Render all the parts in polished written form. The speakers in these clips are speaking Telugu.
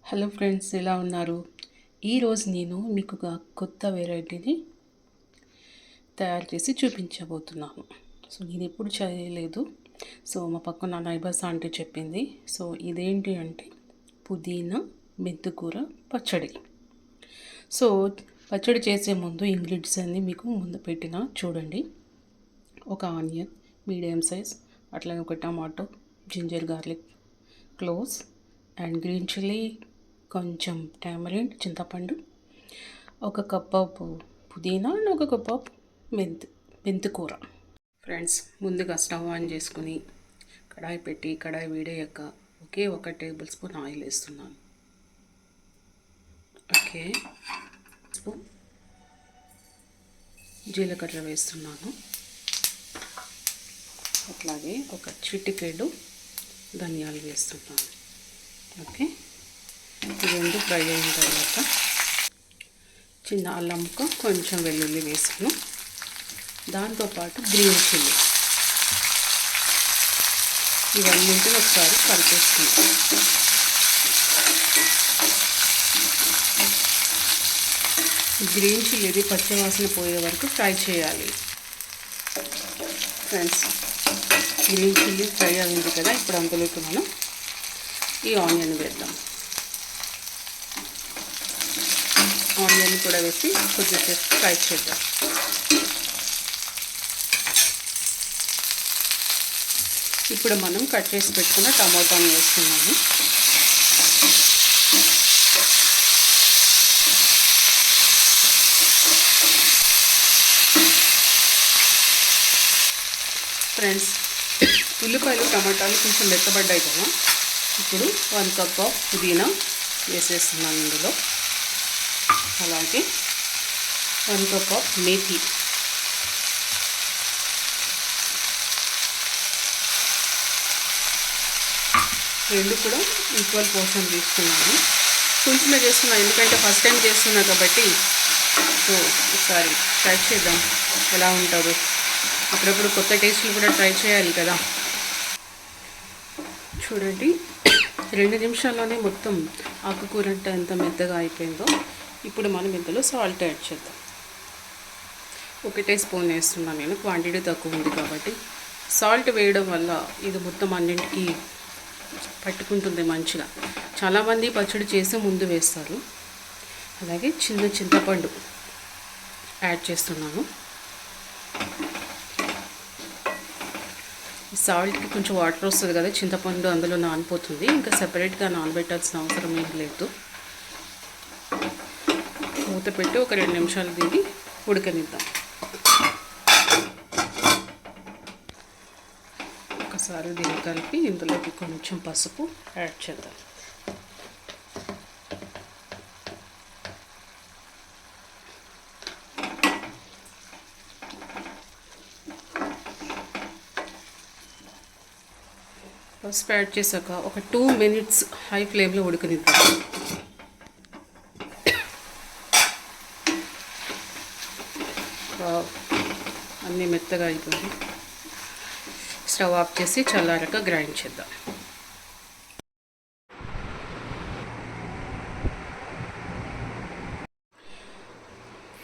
హలో ఫ్రెండ్స్, ఎలా ఉన్నారు? ఈరోజు నేను మీకు ఒక కొత్త వెరైటీని తయారు చేసి చూపించబోతున్నాను. సో నేను ఎప్పుడు చేయలేదు. సో మా పక్కన నైబర్స్ ఆంటీ చెప్పింది. సో ఇదేంటి అంటే పుదీనా మెంతికూర పచ్చడి. సో పచ్చడి చేసే ముందు ఇంగ్రీడియంట్స్ అన్నీ మీకు ముందు పెట్టిన చూడండి. ఒక ఆనియన్ మీడియం సైజ్, అట్లాగే ఒక tomato, ginger garlic cloves and green chilli, కొంచెం టామరిన్ చింతపండు, ఒక కప్ ఆఫ్ పుదీనా అండ్ ఒక కప్ ఆఫ్ మెంతికూర. ఫ్రెండ్స్, ముందుగా స్టవ్ ఆన్ చేసుకుని కడాయి పెట్టి కడాయి వేడయ్యాక ఒకే ఒక టేబుల్ స్పూన్ ఆయిల్ వేస్తున్నాను. ఓకే, స్పూన్ జీలకర్ర వేస్తున్నాను. అట్లాగే ఒక చిటికెడు ధనియాలు వేస్తున్నాను. ఓకే, ఈ రెండు ఫ్రై అయిన తర్వాత చిన్న అల్లం ముక్క, కొంచెం వెల్లుల్లి వేసాను. దాంతోపాటు గ్రీన్ చిల్లీ, ఇవన్నింటిని ఒకసారి కలిపేసుకుంటాం. గ్రీన్ చిల్లీది పచ్చివాసన పోయే వరకు ఫ్రై చేయాలి. ఫ్రెండ్స్, గ్రీన్ చిల్లీ ఫ్రై అయింది కదా, ఇప్పుడు అందులోకి మనం ఈ ఆనియన్ వేద్దాం. ఆనియన్ కూడా వేసి కొద్దిసేపు ఫ్రై చేద్దాం. ఇప్పుడు మనం కట్ చేసి పెట్టుకున్న టమాటాను వేస్తున్నాము. ఫ్రెండ్స్, ఉల్లిపాయలు టమాటాలు కొంచెం మెత్తబడ్డాయి కదా, ఇప్పుడు 1 కప్ ఆఫ్ పుదీనా వేసేస్తున్నాను ఇందులో. అలాగే 1 కప్ ఆఫ్ మేథి, రెండు కూడా ఈక్వల్ పోర్షన్ తీసుకున్నాను. కొంచెమే చేస్తున్నాను ఎందుకంటే ఫస్ట్ టైం చేస్తున్నా కాబట్టి. సో ఒకసారి ట్రై చేద్దాం ఎలా ఉంటుందో. అప్పుడప్పుడు కొత్త టేస్ట్లు కూడా ట్రై చేయాలి కదా. చూడండి, 2 నిమిషాల్లోనే మొత్తం ఆకుకూర అంతా ఎంత మెత్తగా అయిపోయిందో. ఇప్పుడు మనం ఇందులో సాల్ట్ యాడ్ చేద్దాం. 1 స్పూన్ వేస్తున్నాను నేను, క్వాంటిటీ తక్కువ ఉంది కాబట్టి. సాల్ట్ వేయడం వల్ల ఇది మొత్తం అన్నింటికి పట్టుకుంటుంది మంచిగా. చాలామంది పచ్చడి చేసి ముందు వేస్తారు. అలాగే చిన్న చింతపండు యాడ్ చేస్తున్నాను. సాల్ట్కి కొంచెం వాటర్ వస్తుంది కదా, చింతపండు అందులో నానిపోతుంది. ఇంకా సెపరేట్గా నానబెట్టాల్సిన అవసరం ఏం లేదు. మూత పెట్టి ఒక 2 నిమిషాలు దీన్ని ఉడకనిద్దాం. ఒకసారి దీన్ని కలిపి ఇందులోకి కొంచెం పసుపు యాడ్ చేద్దాం. పసుపు యాడ్ చేశాక ఒక 2 మినిట్స్ హై ఫ్లేమ్లో ఉడకనిద్దాం. అన్నీ మెత్తగా అయిపోయింది. స్టవ్ ఆఫ్ చేసి చల్లారాక గ్రైండ్ చేద్దాం.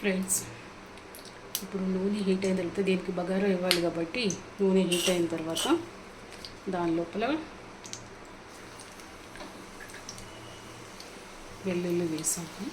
ఫ్రెండ్స్, ఇప్పుడు నూనె హీట్ అయిన తర్వాత దీనికి బగారా ఇవ్వాలి కాబట్టి నూనె హీట్ అయిన తర్వాత దాని లోపల వెల్లుల్లి వేసాము.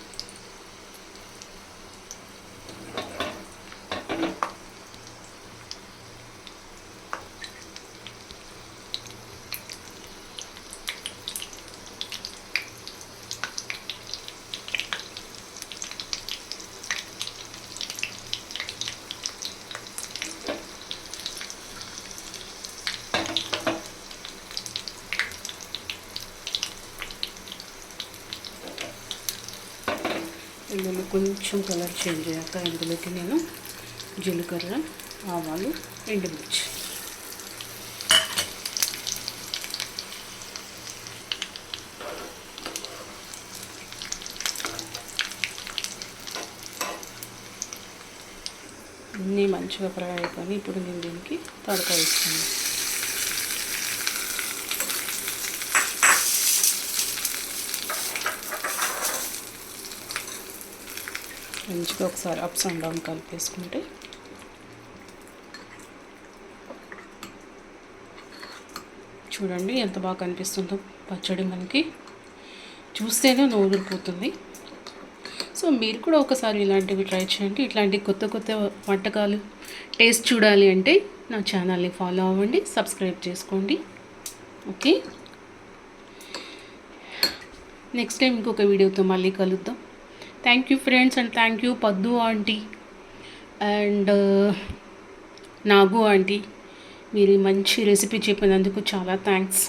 ఇందులో కొంచెం కలర్ చేంజ్ అయ్యాక ఇందులోకి నేను జీలకర్ర, ఆవాలు, ఎండుమిర్చి, అన్నీ మంచిగా ఫ్రై అయిపోయి ఇప్పుడు నేను దీనికి తడక వేస్తున్నాను. మంచిగా ఒకసారి అప్స్ అండ్ డౌన్ కలిపేసుకుంటే చూడండి ఎంత బాగా కనిపిస్తుందో పచ్చడి. మనకి చూస్తేనే నోరూరిపోతుంది. సో మీరు కూడా ఒకసారి ఇలాంటివి ట్రై చేయండి. ఇట్లాంటి కొత్త కొత్త వంటకాలు టేస్ట్ చూడాలి అంటే నా ఛానల్ని ఫాలో అవ్వండి, సబ్స్క్రైబ్ చేసుకోండి. ఓకే, నెక్స్ట్ టైం ఇంకొక వీడియోతో మళ్ళీ కలుద్దాం. Thank you friends, and thank you పద్దు ఆంటీ అండ్ నాగు ఆంటీ. మీరు మంచి రెసిపీ చెప్పినందుకు చాలా థ్యాంక్స్.